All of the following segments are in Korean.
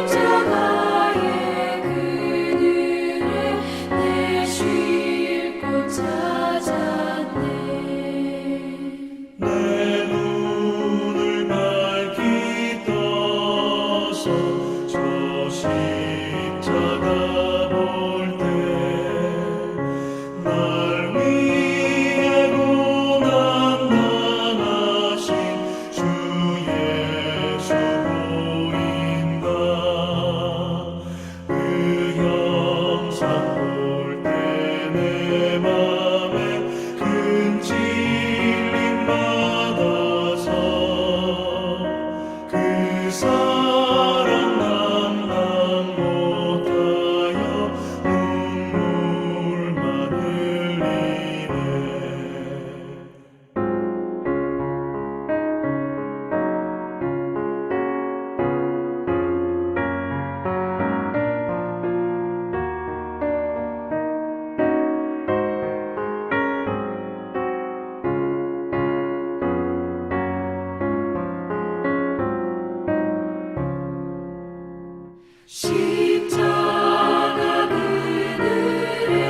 십자가의 그늘에 내 쉴 곳 찾았네. 내 눈을 밝히 떠서 저 십자가 볼 때 날 위해 고난당하신 주 예수 보인다. 그 형상 볼 때 내 맘에 큰 찔림 받아서 그 사랑 감당 못하여 눈물만 흘리네. 십자가 그늘에서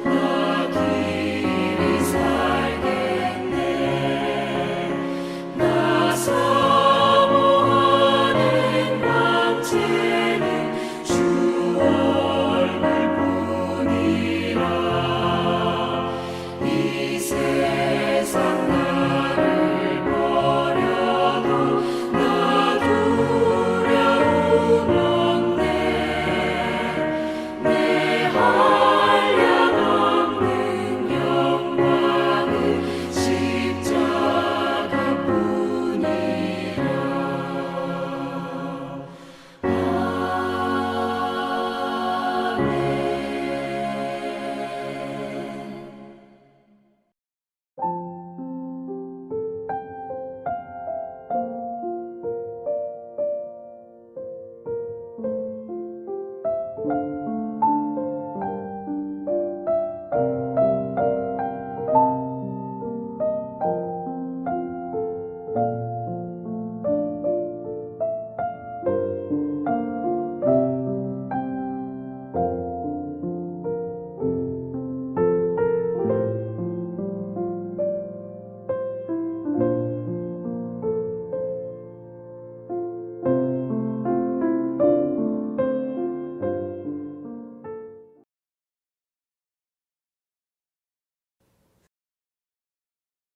나 길이 살겠네. 나 사모하는 광채는 주 얼굴뿐이라. 이 세상 나를 버려도 나 두려움 없네. 내 한량없는 영광은 십자가뿐이라.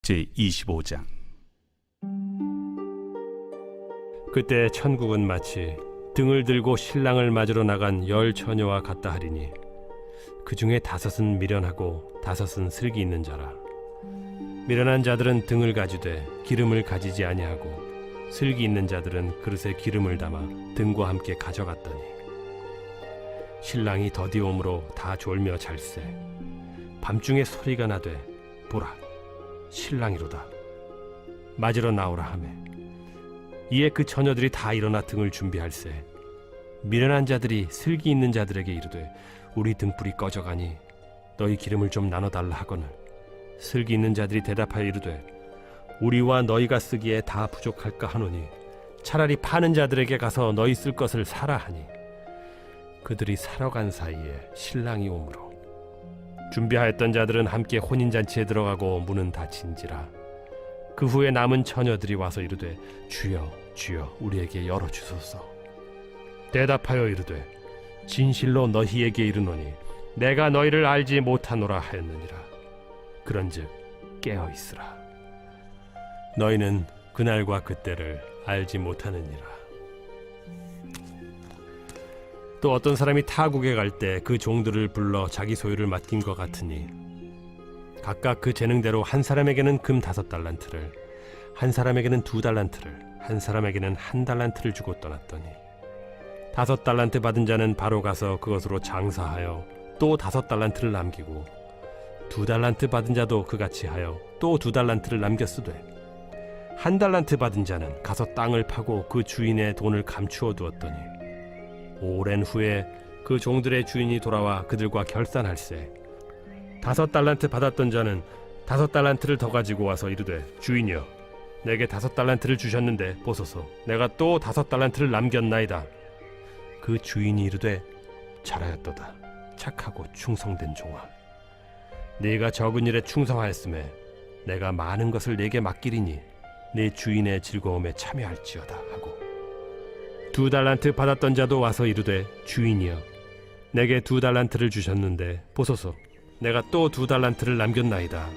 제25장. 그때 천국은 마치 등을 들고 신랑을 맞으러 나간 10 처녀와 같다 하리니 그 중에 5은 미련하고 5은 슬기 있는 자라. 미련한 자들은 등을 가지되 기름을 가지지 아니하고 슬기 있는 자들은 그릇에 기름을 담아 등과 함께 가져갔더니 신랑이 더디옴으로 다 졸며 잘세. 밤중에 소리가 나되 보라 신랑이로다 맞으러 나오라 하매 이에 그 처녀들이 다 일어나 등을 준비할세. 미련한 자들이 슬기 있는 자들에게 이르되 우리 등불이 꺼져가니 너희 기름을 좀 나눠달라 하거늘 슬기 있는 자들이 대답하여 이르되 우리와 너희가 쓰기에 다 부족할까 하노니 차라리 파는 자들에게 가서 너희 쓸 것을 사라 하니 그들이 사러 간 사이에 신랑이 오므로 준비하였던 자들은 함께 혼인잔치에 들어가고 문은 닫힌지라. 그 후에 남은 처녀들이 와서 이르되 주여 주여 우리에게 열어주소서. 대답하여 이르되 진실로 너희에게 이르노니 내가 너희를 알지 못하노라 하였느니라. 그런즉 깨어있으라. 너희는 그날과 그때를 알지 못하느니라. 또 어떤 사람이 타국에 갈 때 그 종들을 불러 자기 소유를 맡긴 것 같으니 각각 그 재능대로 한 사람에게는 금 5달란트를, 한 사람에게는 2달란트를, 한 사람에게는 1달란트를 주고 떠났더니 5달란트 받은 자는 바로 가서 그것으로 장사하여 또 5달란트를 남기고 2달란트 받은 자도 그같이 하여 또 2달란트를 남겼으되 1달란트 받은 자는 가서 땅을 파고 그 주인의 돈을 감추어 두었더니 오랜 후에 그 종들의 주인이 돌아와 그들과 결산할세 5달란트 받았던 자는 5달란트를 더 가지고 와서 이르되 주인이여 내게 5달란트를 주셨는데 보소서, 내가 또 5달란트를 남겼나이다. 그 주인이 이르되, 잘하였도다. 착하고 충성된 종아. 네가 적은 일에 충성하였음에 내가 많은 것을 네게 맡기리니 네 주인의 즐거움에 참여할지어다 하고, 2달란트 받았던 자도 와서 이르되, 주인이여, 내게 2달란트를 주셨는데 보소서, 내가 또 2달란트를 남겼나이다.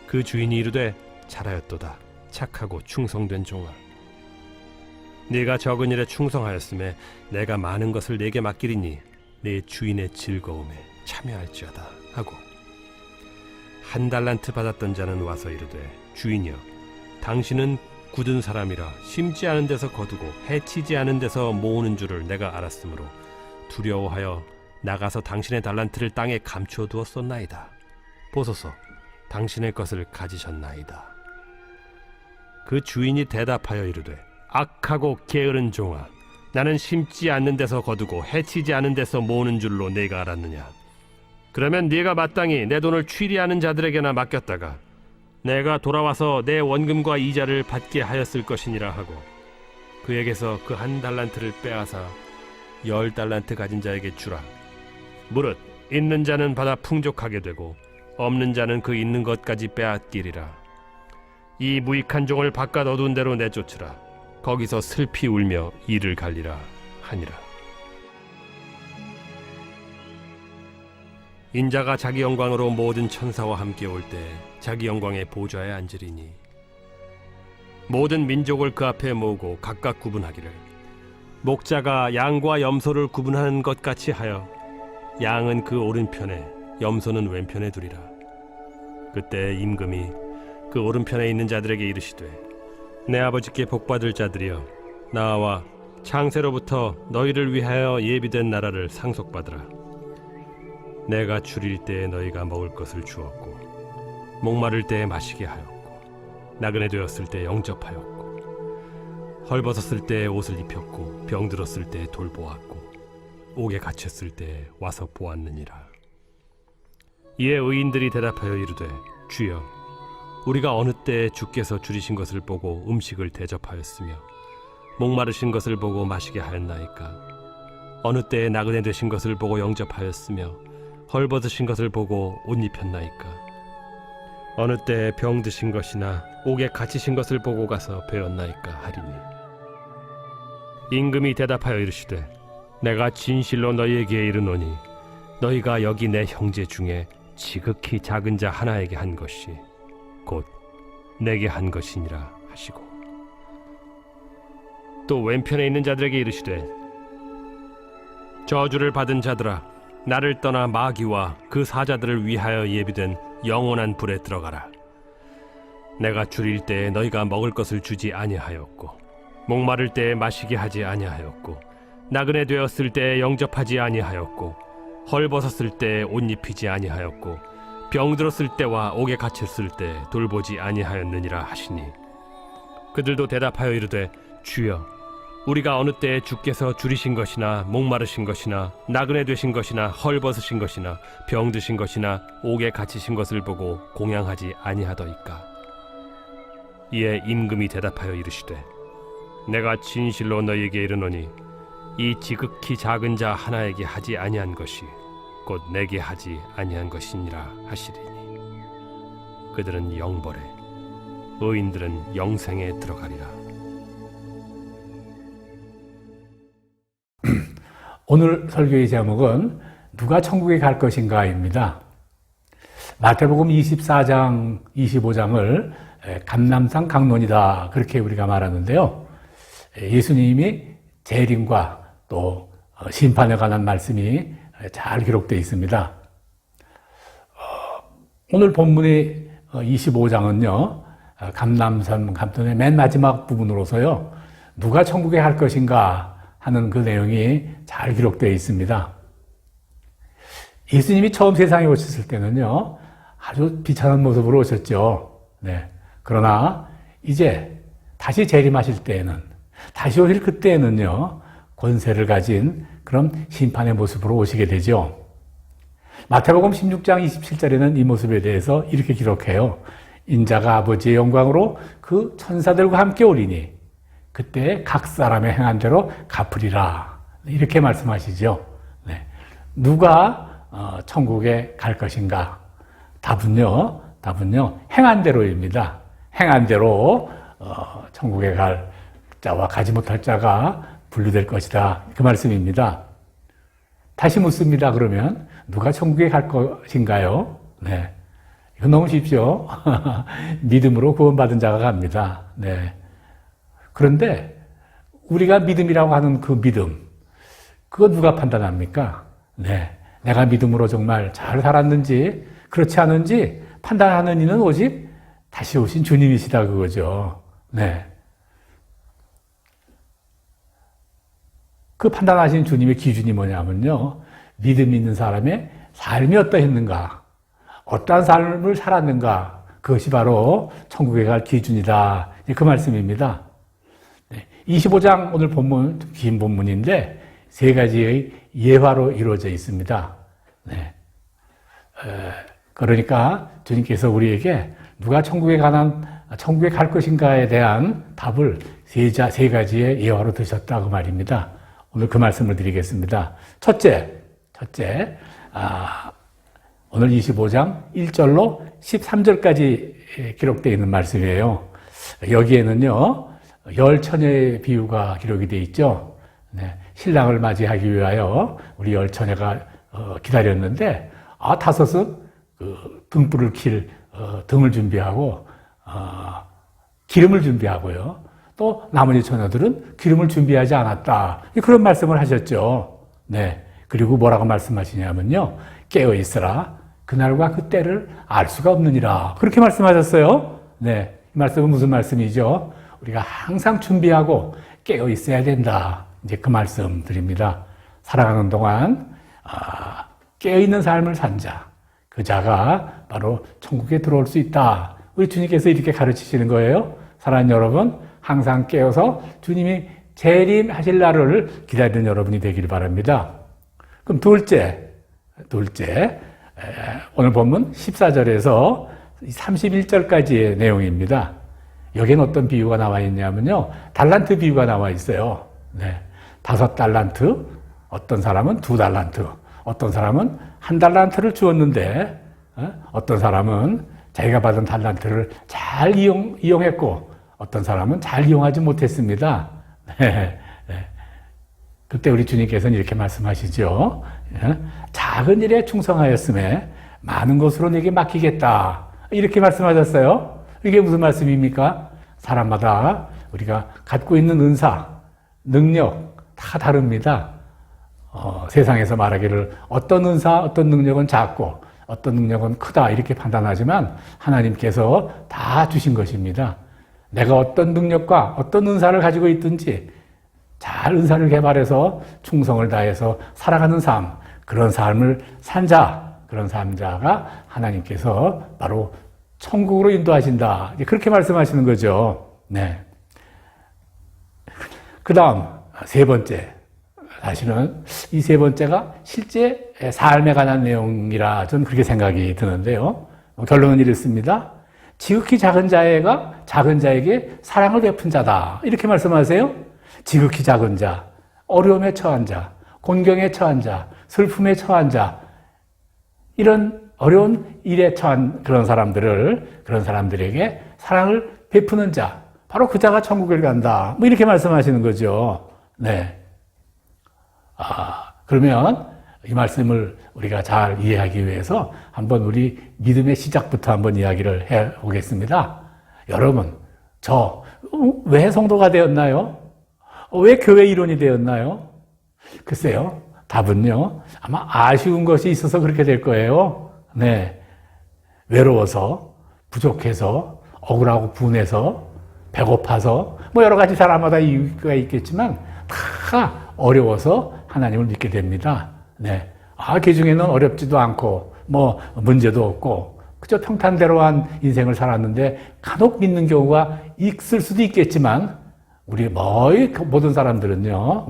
그 주인이 이르되, 잘하였도다. 착하고 충성된 종아. 네가 적은 일에 충성하였음에 내가 많은 것을 네게 맡기리니 네 주인의 즐거움에 참여할지어다 하고, 1달란트 받았던 자는 와서 이르되, 주인이여, 당신은 굳은 사람이라 심지 않은 데서 거두고 해치지 않은 데서 모으는 줄을 내가 알았으므로 두려워하여 나가서 당신의 달란트를 땅에 감춰두었었나이다. 보소서, 당신의 것을 가지셨나이다. 그 주인이 대답하여 이르되, 악하고 게으른 종아, 나는 심지 않는 데서 거두고 해치지 않은 데서 모으는 줄로 네가 알았느냐? 그러면 네가 마땅히 내 돈을 취리하는 자들에게나 맡겼다가 내가 돌아와서 내 원금과 이자를 받게 하였을 것이니라 하고, 그에게서 그 1달란트를 빼앗아 10달란트 가진 자에게 주라. 무릇 있는 자는 받아 풍족하게 되고 없는 자는 그 있는 것까지 빼앗기리라. 이 무익한 종을 바깥 어두운 데로 내쫓으라. 거기서 슬피 울며 이를 갈리라 하니라. 인자가 자기 영광으로 모든 천사와 함께 올 때 자기 영광의 보좌에 앉으리니, 모든 민족을 그 앞에 모으고 각각 구분하기를, 목자가 양과 염소를 구분하는 것 같이 하여 양은 그 오른편에 염소는 왼편에 두리라. 그때 임금이 그 오른편에 있는 자들에게 이르시되, 내 아버지께 복받을 자들이여, 나와 창세로부터 너희를 위하여 예비된 나라를 상속받으라. 내가 줄일 때에 너희가 먹을 것을 주었고, 목마를 때에 마시게 하였고, 나그네 되었을 때 영접하였고, 헐벗었을 때에 옷을 입혔고, 병들었을 때에 돌보았고, 옥에 갇혔을 때에 와서 보았느니라. 이에 의인들이 대답하여 이르되, 주여, 우리가 어느 때에 주께서 줄이신 것을 보고 음식을 대접하였으며 목마르신 것을 보고 마시게 하였나이까? 어느 때에 나그네 되신 것을 보고 영접하였으며 헐벗으신 것을 보고 옷 입혔나이까? 어느 때에 병드신 것이나 옥에 갇히신 것을 보고 가서 배웠나이까 하리니, 임금이 대답하여 이르시되, 내가 진실로 너희에게 이르노니 너희가 여기 내 형제 중에 지극히 작은 자 하나에게 한 것이 곧 내게 한 것이니라 하시고, 또 왼편에 있는 자들에게 이르시되, 저주를 받은 자들아, 나를 떠나 마귀와 그 사자들을 위하여 예비된 영원한 불에 들어가라. 내가 줄일 때에 너희가 먹을 것을 주지 아니하였고, 목마를 때에 마시게 하지 아니하였고, 나그네 되었을 때에 영접하지 아니하였고, 헐벗었을 때에 옷 입히지 아니하였고, 병들었을 때와 옥에 갇혔을 때 돌보지 아니하였느니라 하시니, 그들도 대답하여 이르되, 주여, 우리가 어느 때에 주께서 줄이신 것이나 목마르신 것이나 나그네 되신 것이나 헐벗으신 것이나 병드신 것이나 옥에 갇히신 것을 보고 공양하지 아니하더이까? 이에 임금이 대답하여 이르시되, 내가 진실로 너희에게 이르노니 이 지극히 작은 자 하나에게 하지 아니한 것이 곧 내게 하지 아니한 것이니라 하시리니, 그들은 영벌에, 의인들은 영생에 들어가리라. 오늘 설교의 제목은 누가 천국에 갈 것인가입니다. 마태복음 24장, 25장을 감람산 강론이다, 그렇게 우리가 말하는데요. 예수님이 재림과 또 심판에 관한 말씀이 잘 기록되어 있습니다. 오늘 본문의 25장은요, 감람산 강론의 맨 마지막 부분으로서요, 누가 천국에 갈 것인가 하는 그 내용이 잘 기록되어 있습니다. 예수님이 처음 세상에 오셨을 때는요, 아주 비천한 모습으로 오셨죠. 네. 그러나 이제 다시 재림하실 때에는, 다시 오실 그때에는요, 권세를 가진 그런 심판의 모습으로 오시게 되죠. 마태복음 16장 27절에는 이 모습에 대해서 이렇게 기록해요. 인자가 아버지의 영광으로 그 천사들과 함께 오리니 그때 각 사람의 행한 대로 갚으리라. 이렇게 말씀하시죠. 네. 누가 천국에 갈 것인가? 답은요. 행한 대로입니다. 행한 대로 천국에 갈 자와 가지 못할 자가 분류될 것이다. 그 말씀입니다. 다시 묻습니다. 그러면 누가 천국에 갈 것인가요? 네. 이거 너무 쉽죠? 믿음으로 구원받은 자가 갑니다. 네. 그런데 우리가 믿음이라고 하는 그 믿음, 그거 누가 판단합니까? 네. 내가 믿음으로 정말 잘 살았는지, 그렇지 않은지 판단하는 이는 오직 다시 오신 주님이시다 그거죠. 네. 그 판단하신 주님의 기준이 뭐냐면요. 믿음 있는 사람의 삶이 어떠했는가, 어떠한 삶을 살았는가, 그것이 바로 천국에 갈 기준이다. 그 말씀입니다. 25장 오늘 본문, 긴 본문인데 세 가지의 예화로 이루어져 있습니다. 네. 그러니까 주님께서 우리에게 누가 천국에 갈 것인가에 대한 답을 세 가지의 예화로 드셨다 그 말입니다. 오늘 그 말씀을 드리겠습니다. 첫째, 오늘 25장 1절로 13절까지 기록되어 있는 말씀이에요. 여기에는요, 10처녀의 비유가 기록이 되어 있죠. 네, 신랑을 맞이하기 위하여 우리 10처녀가 기다렸는데, 다섯은 등불을 킬 등을 준비하고, 기름을 준비하고요. 또 나머지 처녀들은 기름을 준비하지 않았다. 그런 말씀을 하셨죠. 네. 그리고 뭐라고 말씀하시냐면요. 깨어 있으라. 그날과 그 때를 알 수가 없느니라. 그렇게 말씀하셨어요. 네. 이 말씀은 무슨 말씀이죠? 우리가 항상 준비하고 깨어 있어야 된다. 이제 그 말씀 드립니다. 살아가는 동안 깨어 있는 삶을 산 자, 그 자가 바로 천국에 들어올 수 있다. 우리 주님께서 이렇게 가르치시는 거예요. 사랑하는 여러분, 항상 깨어서 주님이 재림하실 날을 기다리는 여러분이 되기를 바랍니다. 그럼 둘째, 오늘 본문 14절에서 31절까지의 내용입니다. 여기엔 어떤 비유가 나와 있냐면요. 달란트 비유가 나와 있어요. 네. 5달란트, 어떤 사람은 2달란트, 어떤 사람은 1달란트를 주었는데, 어떤 사람은 자기가 받은 달란트를 잘 이용했고, 어떤 사람은 잘 이용하지 못했습니다. 네. 그때 우리 주님께서는 이렇게 말씀하시죠. 작은 일에 충성하였음에 많은 것으로 내게 맡기겠다. 이렇게 말씀하셨어요. 이게 무슨 말씀입니까? 사람마다 우리가 갖고 있는 은사, 능력 다 다릅니다. 세상에서 말하기를 어떤 은사, 어떤 능력은 작고 어떤 능력은 크다 이렇게 판단하지만 하나님께서 다 주신 것입니다. 내가 어떤 능력과 어떤 은사를 가지고 있든지 잘 은사를 개발해서 충성을 다해서 살아가는 삶, 그런 삶을 산 자, 그런 삶자가 하나님께서 바로 천국으로 인도하신다. 그렇게 말씀하시는 거죠. 네. 그 다음, 세 번째. 사실은 이 세 번째가 실제 삶에 관한 내용이라 저는 그렇게 생각이 드는데요. 결론은 이렇습니다. 지극히 작은 자에게 사랑을 베푼 자다. 이렇게 말씀하세요. 지극히 작은 자, 어려움에 처한 자, 곤경에 처한 자, 슬픔에 처한 자, 이런 어려운 일에 처한 그런 사람들에게 사랑을 베푸는 자, 바로 그 자가 천국을 간다. 뭐 이렇게 말씀하시는 거죠. 네. 그러면 이 말씀을 우리가 잘 이해하기 위해서 한번 우리 믿음의 시작부터 한번 이야기를 해 보겠습니다. 여러분, 저 왜 성도가 되었나요? 왜 교회 일원이 되었나요? 글쎄요, 답은요, 아마 아쉬운 것이 있어서 그렇게 될 거예요. 네. 외로워서, 부족해서, 억울하고 분해서, 배고파서, 뭐 여러 가지 사람마다 이유가 있겠지만, 다 어려워서 하나님을 믿게 됩니다. 네. 그 중에는 어렵지도 않고, 뭐, 문제도 없고, 그저 평탄대로한 인생을 살았는데, 간혹 믿는 경우가 있을 수도 있겠지만, 우리 모든 사람들은요,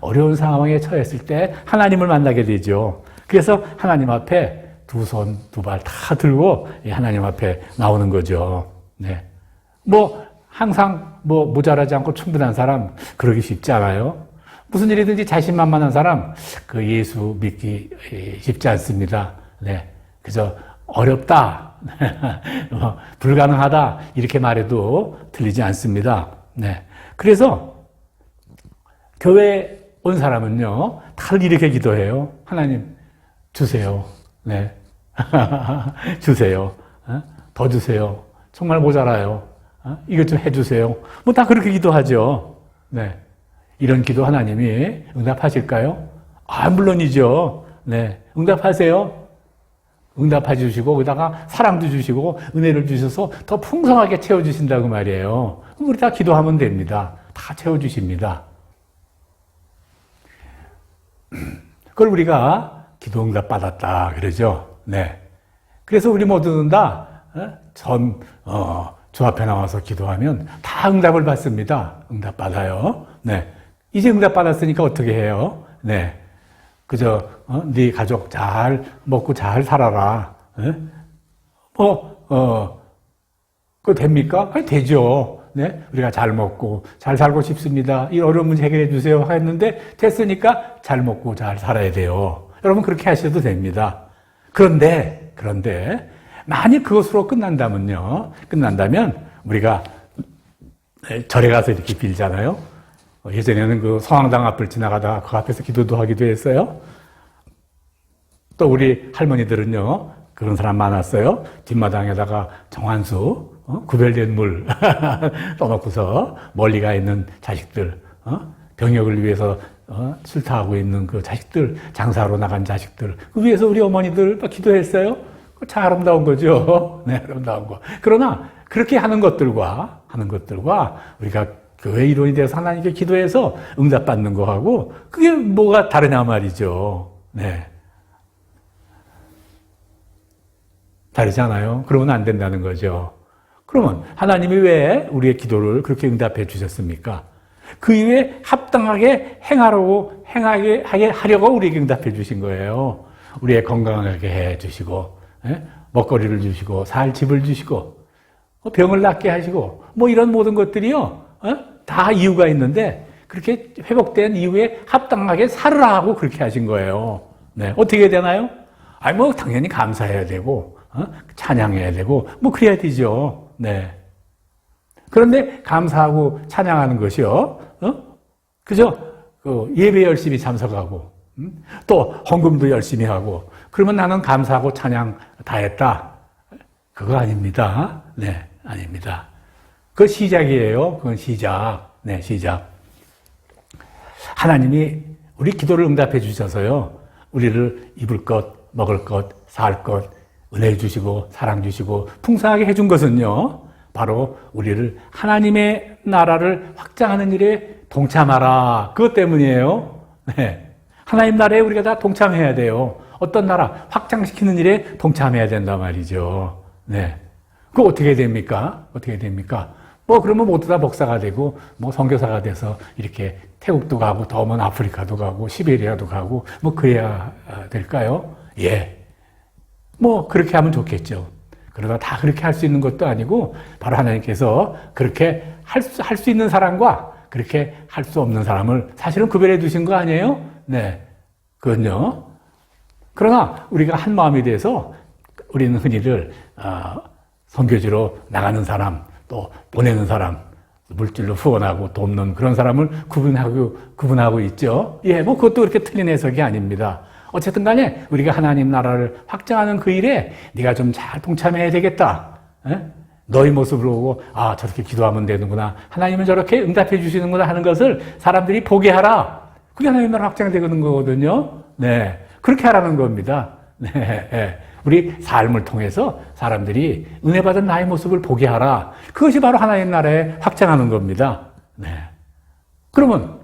어려운 상황에 처했을 때 하나님을 만나게 되죠. 그래서 하나님 앞에 두 손, 두 발 다 들고 하나님 앞에 나오는 거죠. 네. 뭐 항상 뭐 모자라지 않고 충분한 사람 그러기 쉽지 않아요. 무슨 일이든지 자신만만한 사람 그 예수 믿기 쉽지 않습니다. 네. 그저 어렵다, 불가능하다 이렇게 말해도 틀리지 않습니다. 네. 그래서 교회에 온 사람은요, 다들 이렇게 기도해요. 하나님 주세요. 네. 주세요. 더 주세요. 정말 모자라요. 이것 좀 해주세요. 뭐 다 그렇게 기도하죠. 네. 이런 기도 하나님이 응답하실까요? 물론이죠. 네. 응답하세요. 응답해 주시고, 거기다가 사랑도 주시고, 은혜를 주셔서 더 풍성하게 채워주신다고 말이에요. 그럼 우리 다 기도하면 됩니다. 다 채워주십니다. 그걸 우리가 기도 응답 받았다 그러죠. 네. 그래서 우리 모두는 다 주 앞에 나와서 기도하면 다 응답을 받습니다. 응답 받아요. 네. 이제 응답 받았으니까 어떻게 해요? 네. 그저 네 가족 잘 먹고 잘 살아라. 네? 그거 됩니까? 아니, 되죠. 네. 우리가 잘 먹고 잘 살고 싶습니다. 이 어려운 문제 해결해 주세요. 했는데 됐으니까 잘 먹고 잘 살아야 돼요. 여러분 그렇게 하셔도 됩니다. 그런데 만약 그것으로 끝난다면 우리가 절에 가서 이렇게 빌잖아요. 예전에는 그 성황당 앞을 지나가다가 그 앞에서 기도도 하기도 했어요. 또 우리 할머니들은요, 그런 사람 많았어요. 뒷마당에다가 정한수, 구별된 물 떠놓고서 멀리 가 있는 자식들, 병역을 위해서 출타하고 있는 그 자식들, 장사로 나간 자식들, 그 위해서 우리 어머니들 기도했어요. 참 아름다운 거죠. 네, 아름다운 거. 그러나 그렇게 하는 것들과 우리가 교회 일원이 돼서 하나님께 기도해서 응답받는 거하고 그게 뭐가 다르냐 말이죠. 네. 다르잖아요. 그러면 안 된다는 거죠. 그러면 하나님이 왜 우리의 기도를 그렇게 응답해 주셨습니까? 그 이후에 합당하게 행하게 하려고 우리에게 응답해 주신 거예요. 우리의 건강하게 해 주시고, 먹거리를 주시고, 살 집을 주시고, 병을 낫게 하시고, 뭐 이런 모든 것들이요, 다 이유가 있는데, 그렇게 회복된 이후에 합당하게 살으라 하고 그렇게 하신 거예요. 네. 어떻게 해야 되나요? 뭐 당연히 감사해야 되고, 찬양해야 되고, 뭐 그래야 되죠. 네. 그런데 감사하고 찬양하는 것이요, 그죠? 예배 열심히 참석하고, 또 헌금도 열심히 하고, 그러면 나는 감사하고 찬양 다 했다. 그거 아닙니다. 네, 아닙니다. 그건 시작이에요. 그건 시작. 네, 시작. 하나님이 우리 기도를 응답해 주셔서요, 우리를 입을 것, 먹을 것, 살 것, 은혜 주시고, 사랑 주시고, 풍성하게 해준 것은요, 바로 우리를 하나님의 나라를 확장하는 일에 동참하라. 그것 때문이에요. 네. 하나님 나라에 우리가 다 동참해야 돼요. 어떤 나라? 확장시키는 일에 동참해야 된단 말이죠. 네. 그거 어떻게 됩니까? 그러면 모두 다 목사가 되고, 선교사가 돼서 이렇게 태국도 가고, 더 먼 아프리카도 가고, 시베리아도 가고, 그래야 될까요? 예. 그렇게 하면 좋겠죠. 그러나 다 그렇게 할 수 있는 것도 아니고, 바로 하나님께서 그렇게 할 수 있는 사람과 그렇게 할 수 없는 사람을 사실은 구별해 두신 거 아니에요? 네. 그건요. 그러나 우리가 한 마음이 돼서 우리는 흔히들, 선교지로 나가는 사람, 또 보내는 사람, 물질로 후원하고 돕는 그런 사람을 구분하고 있죠. 예, 그것도 그렇게 틀린 해석이 아닙니다. 어쨌든 간에 우리가 하나님 나라를 확장하는 그 일에 네가 좀 잘 동참해야 되겠다. 너의 모습을 보고 저렇게 기도하면 되는구나. 하나님은 저렇게 응답해 주시는구나 하는 것을 사람들이 보게 하라. 그게 하나님 나라 확장되는 거거든요. 네, 그렇게 하라는 겁니다. 네, 우리 삶을 통해서 사람들이 은혜 받은 나의 모습을 보게 하라. 그것이 바로 하나님 나라에 확장하는 겁니다. 네. 그러면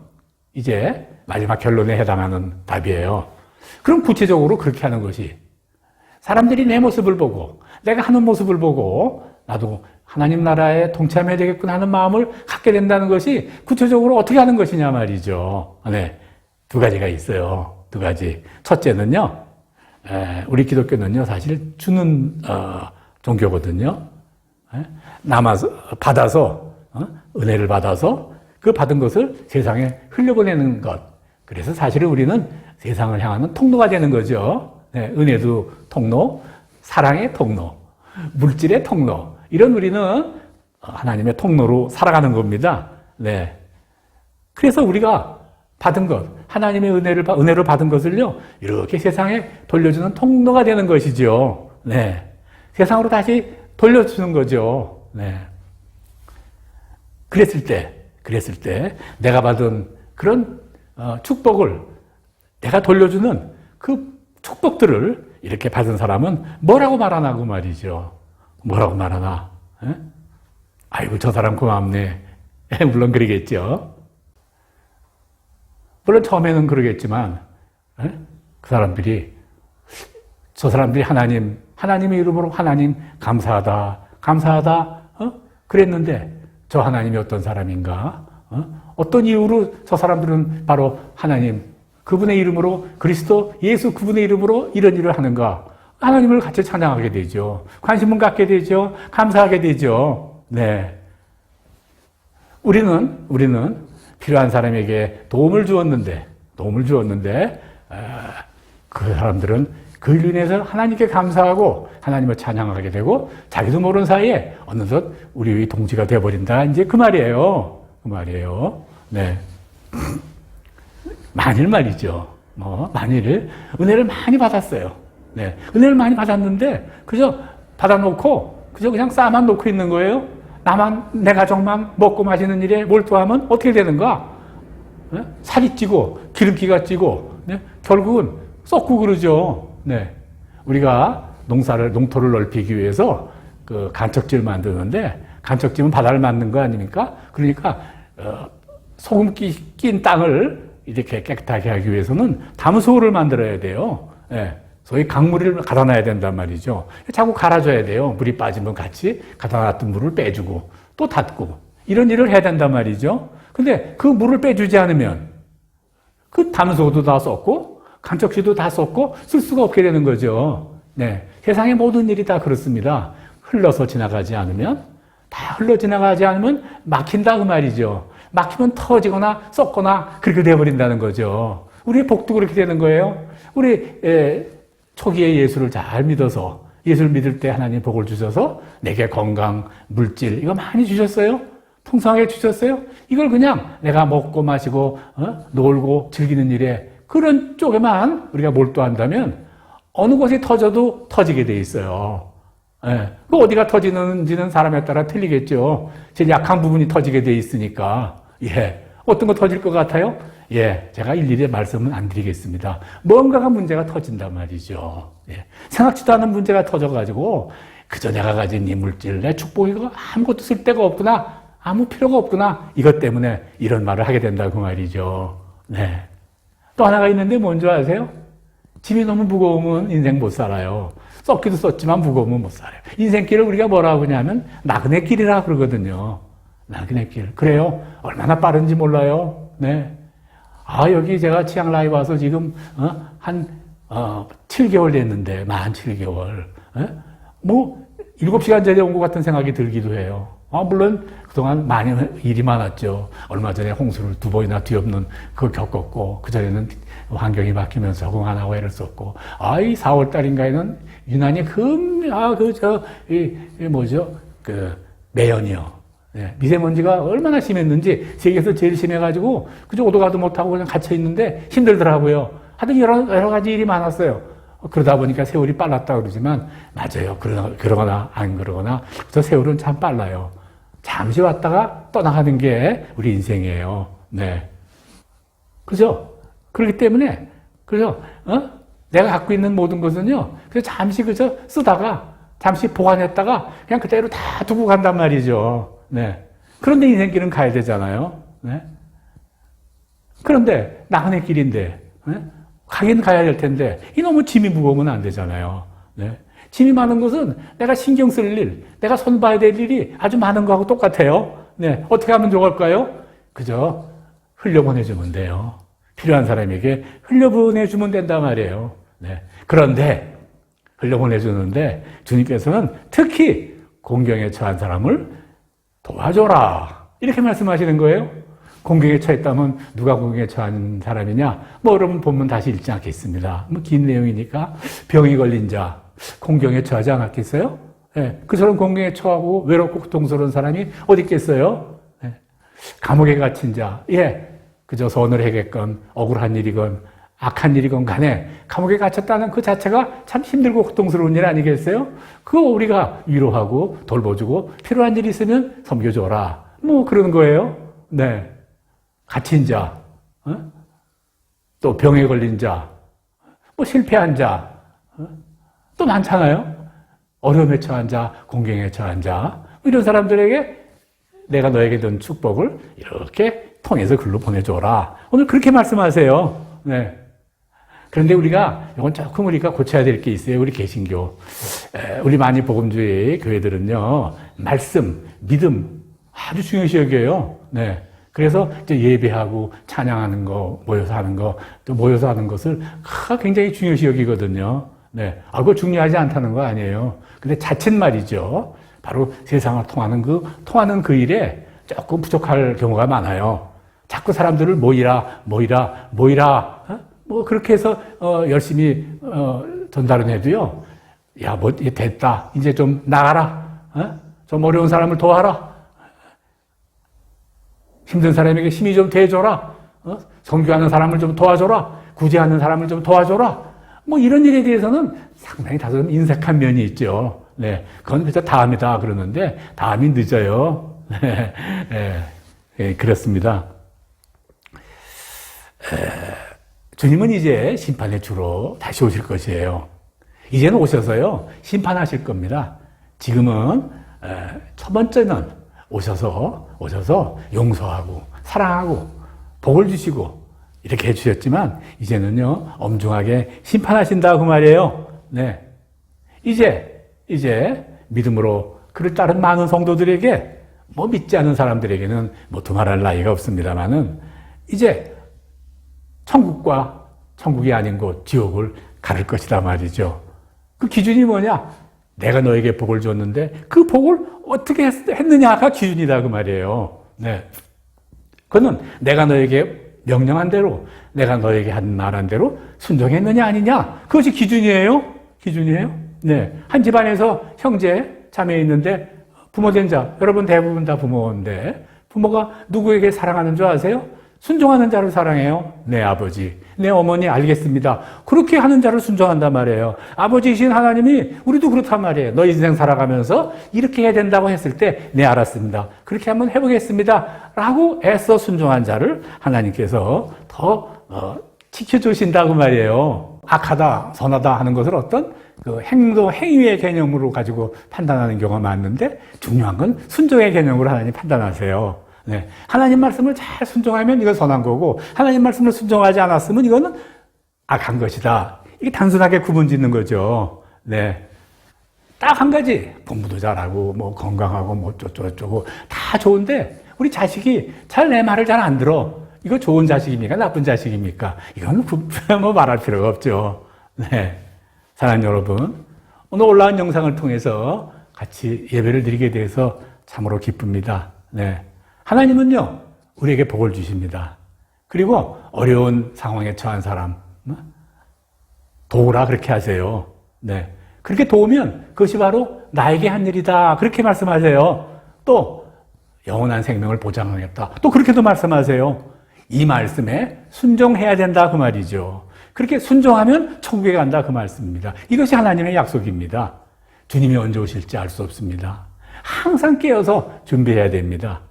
이제 마지막 결론에 해당하는 답이에요. 그럼 구체적으로 그렇게 하는 것이 사람들이 내 모습을 보고 내가 하는 모습을 보고 나도 하나님 나라에 동참해야 되겠구나 하는 마음을 갖게 된다는 것이 구체적으로 어떻게 하는 것이냐 말이죠. 네, 두 가지가 있어요. 두 가지. 첫째는요, 우리 기독교는요, 사실 주는 종교거든요. 남아서 받아서 은혜를 받아서 그 받은 것을 세상에 흘려보내는 것. 그래서 사실은 우리는 세상을 향하는 통로가 되는 거죠. 은혜도 통로, 사랑의 통로, 물질의 통로. 이런 우리는 하나님의 통로로 살아가는 겁니다. 네. 그래서 우리가 받은 것, 하나님의 은혜로 받은 것을요, 이렇게 세상에 돌려주는 통로가 되는 것이죠. 네. 세상으로 다시 돌려주는 거죠. 네. 그랬을 때, 내가 받은 그런 축복을 내가 돌려주는 그 축복들을 이렇게 받은 사람은 뭐라고 말하나 그 말이죠. 뭐라고 말하나? 에? 아이고, 저 사람 고맙네. 물론 그러겠죠. 물론 처음에는 그러겠지만, 그 사람들이, 저 사람들이 하나님의 이름으로 하나님 감사하다, 그랬는데, 저 하나님이 어떤 사람인가? 어떤 이유로 저 사람들은 바로 하나님, 그분의 이름으로, 그리스도 예수 그분의 이름으로 이런 일을 하는가? 하나님을 같이 찬양하게 되죠. 관심을 갖게 되죠. 감사하게 되죠. 네. 우리는 필요한 사람에게 도움을 주었는데, 그 사람들은 그 일로 인해서 하나님께 감사하고 하나님을 찬양하게 되고 자기도 모르는 사이에 어느덧 우리의 동지가 되어버린다. 이제 그 말이에요. 네. 만일 말이죠. 만일 은혜를 많이 받았어요. 네. 은혜를 많이 받았는데 그저 받아놓고 그저 그냥 쌓아만 놓고 있는 거예요. 나만, 내 가족만 먹고 마시는 일에 몰두하면 어떻게 되는가? 네? 살이 찌고 기름기가 찌고 네? 결국은 썩고 그러죠. 네. 우리가 농토를 넓히기 위해서 그 간척지를 만드는데 간척지면 바다를 만든 거 아닙니까? 그러니까 소금 낀 땅을 이렇게 깨끗하게 하기 위해서는 담소를 만들어야 돼요. 네. 소위 강물을 갖다 놔야 된단 말이죠. 자꾸 갈아줘야 돼요. 물이 빠지면 같이 갖다 놨던 물을 빼주고 또 닫고 이런 일을 해야 된단 말이죠. 근데 그 물을 빼주지 않으면 그 담소도 다 썼고 간척지도 다 썼고 쓸 수가 없게 되는 거죠. 네. 세상의 모든 일이 다 그렇습니다. 흘러서 지나가지 않으면 막힌다 그 말이죠. 막히면 터지거나 썩거나 그렇게 되어버린다는 거죠. 우리의 복도 그렇게 되는 거예요. 우리 초기에 예수를 잘 믿어서 예수를 믿을 때 하나님 복을 주셔서 내게 건강, 물질 이거 많이 주셨어요. 풍성하게 주셨어요. 이걸 그냥 내가 먹고 마시고 놀고 즐기는 일에 그런 쪽에만 우리가 몰두한다면 어느 곳이 터져도 터지게 돼 있어요. 예. 그 어디가 터지는지는 사람에 따라 틀리겠죠. 제일 약한 부분이 터지게 돼 있으니까. 예. 어떤 거 터질 것 같아요? 예. 제가 일일이 말씀은 안 드리겠습니다. 뭔가가 문제가 터진단 말이죠. 예. 생각지도 않은 문제가 터져가지고 그저 내가 가진 이 물질, 내 축복이 아무것도 쓸데가 없구나. 아무 필요가 없구나. 이것 때문에 이런 말을 하게 된다고 말이죠. 네. 또 하나가 있는데 뭔지 아세요? 짐이 너무 무거우면 인생 못 살아요. 썩기도 썼지만 무거우면 못 살아요. 인생길을 우리가 뭐라고 하냐면 나그네 길이라 그러거든요. 나그네 길. 그래요? 얼마나 빠른지 몰라요. 네. 여기 제가 치앙라이 와서 지금 한 7개월 됐는데 만 7개월. 뭐 7시간 전에 온 것 같은 생각이 들기도 해요. 물론 그동안 많이 일이 많았죠. 얼마 전에 홍수를 2번이나 뒤엎는 그걸 겪었고 그전에는 환경이 바뀌면서 적응 안 하고 애를 썼고 이 4월 달인가에는 유난히 매연이요. 네, 미세먼지가 얼마나 심했는지 세계에서 제일 심해가지고 그저 오도 가도 못하고 그냥 갇혀 있는데 힘들더라고요. 하여튼 여러 가지 일이 많았어요. 그러다 보니까 세월이 빨랐다 그러지만 맞아요. 그러거나 안 그러거나 저 세월은 참 빨라요. 잠시 왔다가 떠나가는 게 우리 인생이에요. 네. 그죠? 그렇기 때문에 내가 갖고 있는 모든 것은요. 그래서 잠시 그저 쓰다가 잠시 보관했다가 그냥 그대로 다 두고 간단 말이죠. 네. 그런데 인생길은 가야 되잖아요. 네. 그런데 나그네 길인데 가긴 가야 될 텐데 이 너무 짐이 무거우면 안 되잖아요. 네. 짐이 많은 것은 내가 신경 쓸 일, 내가 손 봐야 될 일이 아주 많은 거하고 똑같아요. 네. 어떻게 하면 좋을까요? 그저 흘려보내주면 돼요. 필요한 사람에게 흘려보내주면 된단 말이에요. 네. 그런데 흘려보내주는데 주님께서는 특히 공경에 처한 사람을 도와줘라 이렇게 말씀하시는 거예요. 공경에 처했다면 누가 공경에 처한 사람이냐? 뭐 여러분 본문 다시 읽지 않겠습니다. 뭐 긴 내용이니까 병이 걸린 자 공경에 처하지 않았겠어요? 네. 그 사람 공경에 처하고 외롭고 고통스러운 사람이 어디 있겠어요? 네. 감옥에 갇힌 자, 그저 선을 해겠건 억울한 일이건 악한 일이건 간에 감옥에 갇혔다는 그 자체가 참 힘들고 고통스러운 일 아니겠어요? 그거 우리가 위로하고 돌봐주고 필요한 일 있으면 섬겨줘라. 뭐 그러는 거예요. 네. 갇힌 자, 또 병에 걸린 자, 뭐 실패한 자, 또 많잖아요. 어려움에 처한 자, 공경에 처한 자, 이런 사람들에게 내가 너에게 준 축복을 이렇게 통해서 글로 보내줘라. 오늘 그렇게 말씀하세요. 네. 그런데 우리가 이건 조금 우리가 고쳐야 될 게 있어요. 우리 개신교, 우리 많이 복음주의 교회들은요, 말씀, 믿음 아주 중요시 여겨요. 네. 그래서 이제 예배하고 찬양하는 거, 모여서 하는 거, 또 모여서 하는 것을 굉장히 중요시 여기거든요. 네. 그거 중요하지 않다는 거 아니에요. 근데 자칫 말이죠. 바로 세상을 통하는 그 일에 조금 부족할 경우가 많아요. 자꾸 사람들을 모이라. 뭐 그렇게 해서 열심히 전달은 해도요. 야, 뭐 됐다. 이제 좀 나가라. 좀 어려운 사람을 도와라. 힘든 사람에게 힘이 좀 돼줘라. 선교하는 사람을 좀 도와줘라. 구제하는 사람을 좀 도와줘라. 뭐 이런 일에 대해서는 상당히 다소 인색한 면이 있죠. 네, 그건 그저 다음이다 그러는데 다음이 늦어요. 그렇습니다. 주님은 이제 심판의 주로 다시 오실 것이에요. 이제는 오셔서요 심판하실 겁니다. 지금은 첫 번째는 오셔서 용서하고 사랑하고 복을 주시고 이렇게 해주셨지만 이제는요 엄중하게 심판하신다 그 말이에요. 네, 이제 믿음으로 그를 따른 많은 성도들에게 뭐 믿지 않는 사람들에게는 뭐 두말할 나위가 없습니다만은 이제 천국이 아닌 곳 지옥을 가를 것이다 말이죠. 그 기준이 뭐냐? 내가 너에게 복을 줬는데 그 복을 어떻게 했느냐가 기준이다 그 말이에요. 네, 그거는 내가 너에게 명령한 대로, 내가 너에게 말한 대로 순종했느냐 아니냐 그것이 기준이에요. 네, 한 집안에서 형제 자매 있는데 부모된 자, 여러분 대부분 다 부모인데 부모가 누구에게 사랑하는 줄 아세요? 순종하는 자를 사랑해요. 내 아버지, 내 어머니 알겠습니다. 그렇게 하는 자를 순종한단 말이에요. 아버지이신 하나님이 우리도 그렇단 말이에요. 너 인생 살아가면서 이렇게 해야 된다고 했을 때 네 알았습니다. 그렇게 한번 해보겠습니다. 라고 애써 순종한 자를 하나님께서 더 지켜주신다고 말이에요. 악하다, 선하다 하는 것을 어떤 그 행위의 개념으로 가지고 판단하는 경우가 많은데 중요한 건 순종의 개념으로 하나님 판단하세요. 네. 하나님 말씀을 잘 순종하면 이건 선한 거고 하나님 말씀을 순종하지 않았으면 이거는 악한 것이다. 이게 단순하게 구분 짓는 거죠. 네. 딱 한 가지 공부도 잘하고 뭐 건강하고 뭐 어쩌고 다 좋은데 우리 자식이 잘 내 말을 잘 안 들어. 이거 좋은 자식입니까? 나쁜 자식입니까? 이건 뭐 말할 필요가 없죠. 네. 사랑하는 여러분, 오늘 올라온 영상을 통해서 같이 예배를 드리게 돼서 참으로 기쁩니다. 네. 하나님은요, 우리에게 복을 주십니다. 그리고 어려운 상황에 처한 사람, 도우라 그렇게 하세요. 네. 그렇게 도우면 그것이 바로 나에게 한 일이다. 그렇게 말씀하세요. 또, 영원한 생명을 보장하겠다. 또 그렇게도 말씀하세요. 이 말씀에 순종해야 된다. 그 말이죠. 그렇게 순종하면 천국에 간다. 그 말씀입니다. 이것이 하나님의 약속입니다. 주님이 언제 오실지 알 수 없습니다. 항상 깨어서 준비해야 됩니다.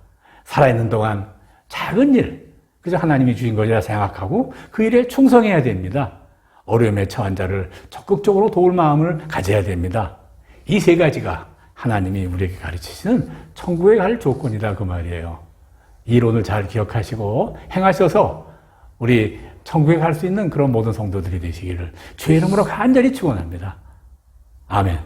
살아있는 동안 작은 일, 그저 하나님이 주신 것이라 생각하고 그 일에 충성해야 됩니다. 어려움에 처한 자를 적극적으로 도울 마음을 가져야 됩니다. 이 세 가지가 하나님이 우리에게 가르치시는 천국에 갈 조건이다 그 말이에요. 이 이론을 잘 기억하시고 행하셔서 우리 천국에 갈 수 있는 그런 모든 성도들이 되시기를 주의 이름으로 간절히 축원합니다. 아멘.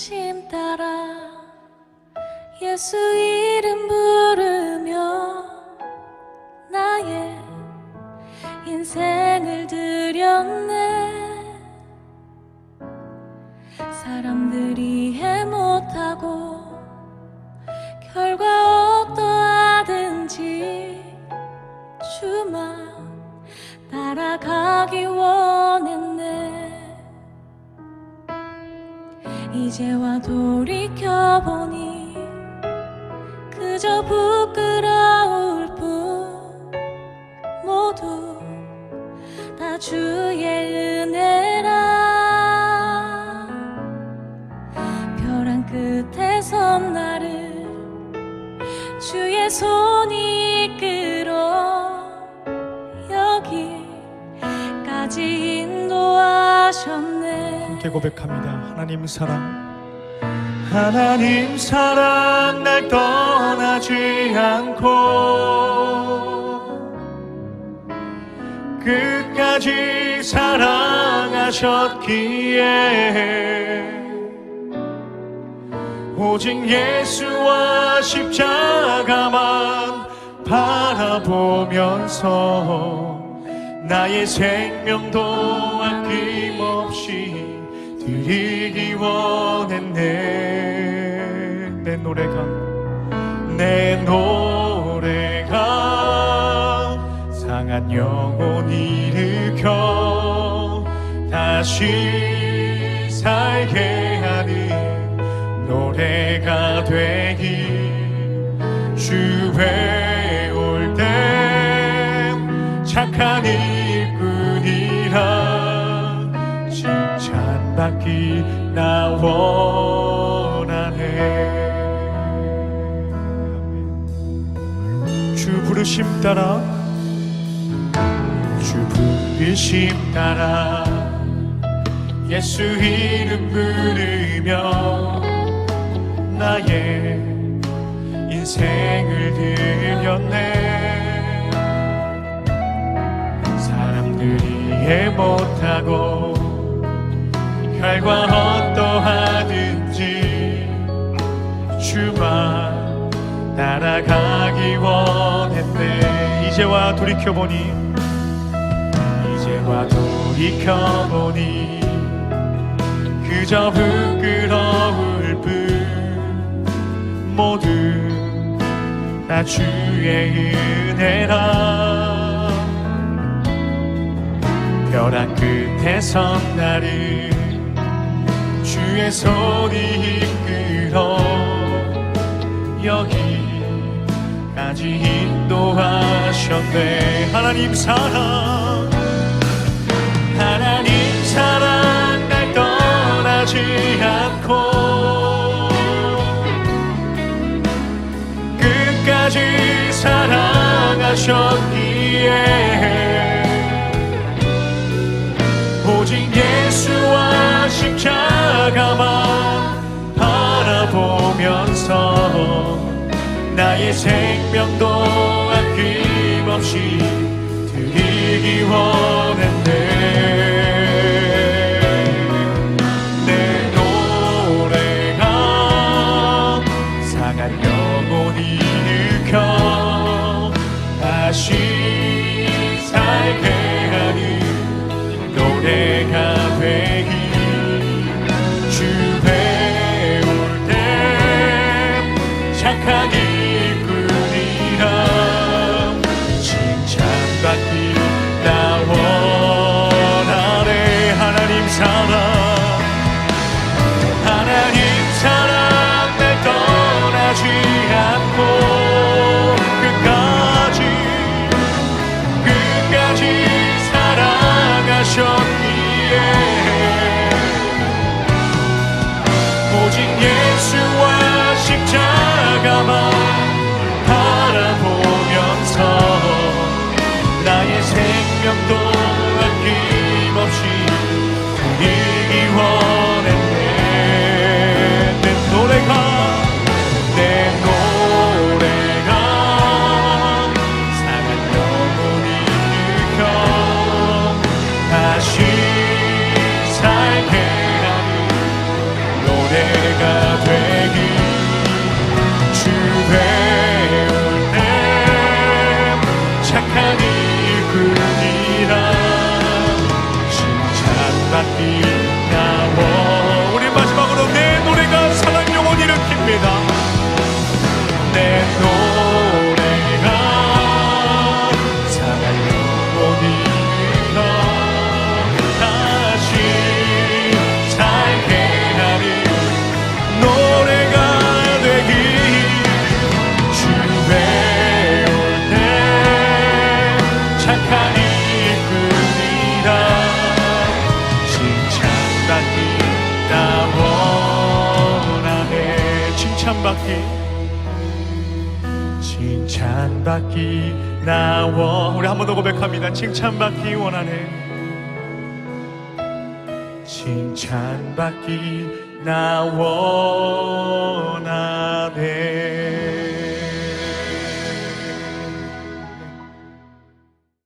부르심 따라 예수 이름 부르며 나의 인생을 드렸네. 사람들이 이해 못하고 결과 어떠하든지 주만 따라가기 원했네. 이제와 돌이켜보니 그저 부끄러울 뿐 모두 다 주의 은혜라. 벼랑 끝에 선 나를 주의 손이 이끌어 여기까지 인도하셨네. 함께 고백합니다. 하나님 사랑, 하나님 사랑 날 떠나지 않고 끝까지 사랑하셨기에 오직 예수와 십자가만 바라보면서 나의 생명도 아낌없이 드리기 원했네. 내 노래가 상한 영혼 일으켜 다시 살게 하는 노래가 되길. 주에 올 땐 착한 일꾼이라 칭찬받기 나 원하네. 주 부르심 따라, 주 부르심 따라 예수 이름 부르며 나의 인생을 드렸네. 사람들이 이해 못하고 결과 어떠하든지 주만 따라가기 원했네. 이제와 돌이켜보니 그저 부끄러울 뿐 모두 다 주의 은혜라. 벼랑 끝에 선 나를 주의 손이 이끌어 여기까지 인도하셨네. 하나님 사랑, 하나님 사랑 날 떠나지 않고 끝까지 사랑하셨기에 오직 예수와 십자가만 바라보면서 나의 생명도 아낌없이 드리기 원했네. 내 노래가 상한 영혼이 일으켜 다시 살게 하는 노래가 되길. 주에 올 때 착한 일꾼이라 칭찬받기 나 원하네. 하나님 사랑, 하나님 사랑 날 떠나지 않고 끝까지 칭찬받기 나와. 우리 한 번 더 고백합니다. 칭찬받기 원하네. 칭찬받기 나 원하네.